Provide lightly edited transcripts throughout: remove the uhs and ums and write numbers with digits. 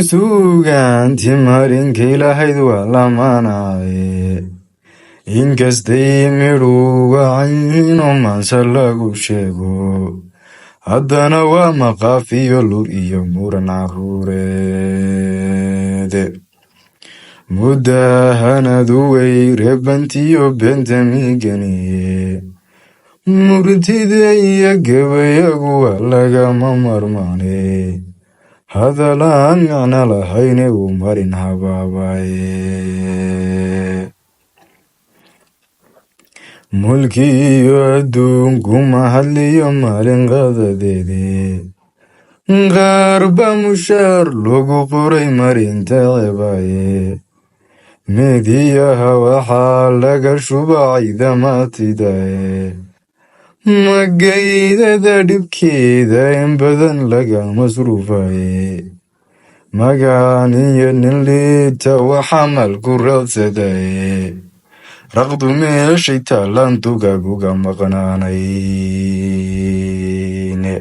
suugaanti marinkay lahayd waa lamaanaye inkastay midhuga cayno maanse lagu sheego haddana waa maqaaf iyo lur iyo muran caruureede mudahanadu way reebantiyo beenta miganiye murtida iyo gabayagu waa lagama marmaane hadalaan macno lahayne uu marin habaabaye mulki iyo adduunku mahadliyo maalin qadadeede qaarba mushaar lagu qoray marinta cebaye mediyaha waxaa laga shubacay damaatidaye magaydada dhibkeeda in badan laga masruufaye magaan iyo nin liita waxa malku raadsadaye raqdu meeshay taalaan dugaguga maqnaanayne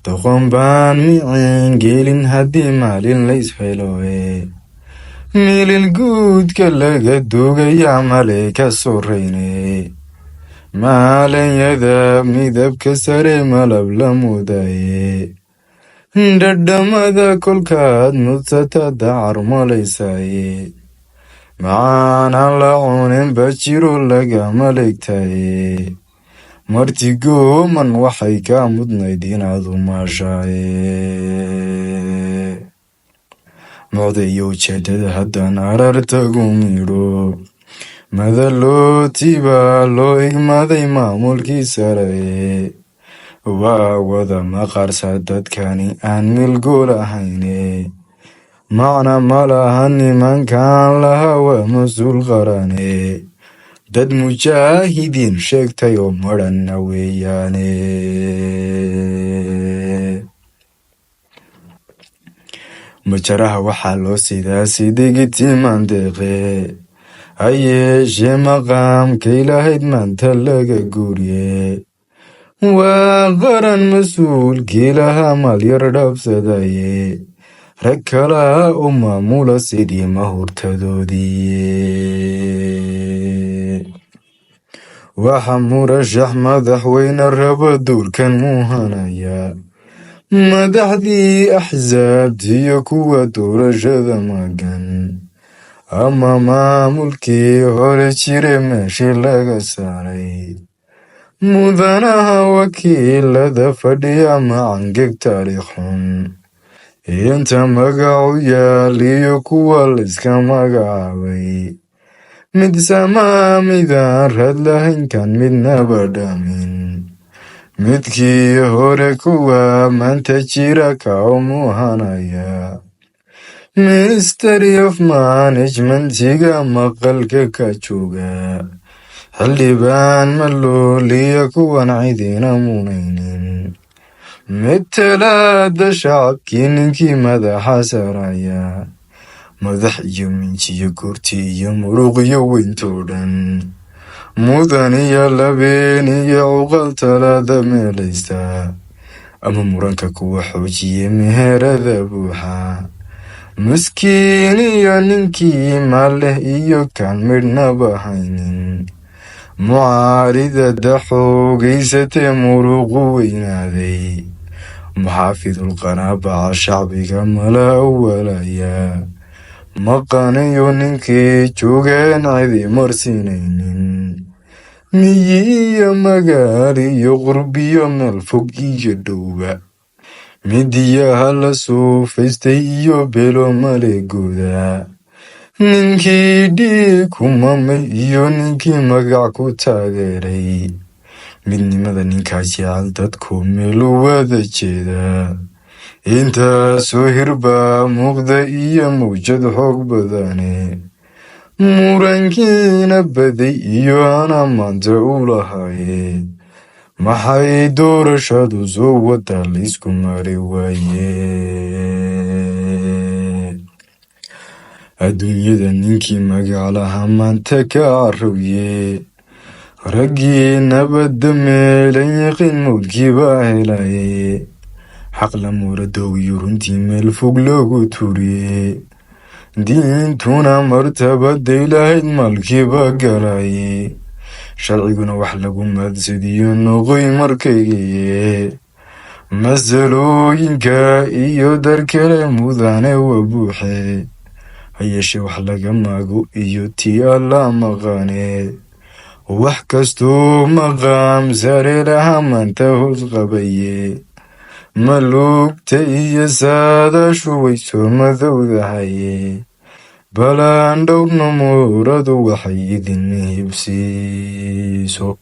doqon baan micin gelin haddii maalin laysheloe milil guudka laga dugaya malay ka sorayne maalanyada midabka sare malab la mudaye dhadhamada kolkaad mudsata dacar malaysaye macaanaan la cunin bajiro laga malegtaye martigooman waxay ka mudnayd inaad umaashaye mocda iyo ujeedada haddaan arartagu midho madalootibaa loo igmaday maamulkii saraye waa wada maqaarsa dadkani aan milgool ahayne macna ma laha nimankan laha waa mas-uul qarane dad mujaahidiin sheegtay oo madhanna weeyaane majaraha waxaa loo sidaa sidigitimandeeqe ha yeeshee maqaamkay lahayd maanta laga guuriye waa qaran mas-uulkii lahaa maalyar dhabsadaye rag kalaa u maamula sidii mahurtadoodii waxa murashax madaxweyne raba duulkan muuhanaya madaxdii axsaabtiyo kuwa doorashada magan ama maamulkii hore jire meeshii laga saaray mudanaha wakiilada fadhiya macangeg taariikh xun inta magacu yaal iyo kuwa layska magacaabay mid samaa midaan raad lahaynkan midnaba dhamin midkii hore kuwa maanta jira ka u muuhanaya ministry of managementiga maqalka ka jooga xildhibaan malooliya kuwan cidina munaynin matalaada shacabkii ninkii madaxa saraya madax iyo minjiyo goorti iyo muruqyo weyntoo dhan mudan iyo labeen iyo cuqal talaada meelaysta ama muranka kuwa xoojiye meherada buuxa miskiin iyo ninkii maaleh iyo kaan midhnaba haynin mucaaridada xoogaysatee muruqu weynaaday muxaafidul qanaabaca shacbiga mala awalaya maqaniyo ninkii joogeen cidi marsinaynin miyi iyo magaal iyo qurbiyo meel fog iyo dhowba midiyaha la suufaystay iyo belo maleegooda ninkii dhiig ku mamay iyo ninkii magac ku taageeray midnimada ninkaas jecel dadku meelu wada jeeda intaasoo hirbaa muuqda iyo mawjad xoog badane murankiina baday iyo ana maanta u lahaye maxay doorashadu soo wada laysku mari waaye adduunyada ninkii magac lahaa maanta ka carowye raggii nabadda meelan yaqiin mawdkii baa helaye xaq la muuradowiyo runtii meel fog loogu turiye diintuna martabaday lahayd malkiiba galaye sharciguna wax lagu maadsadiyo noqoy markaygaye masalooyinka iyo darkale mudane waa buuxe hayeeshee wax laga maago iyo tii alla maqaane wax kastoo maqaam sare laha maanta hoos qabaye malugta iyo saadaashu way soo madowdahaye balaan dhowrna muuradu waxay idin hibsiiso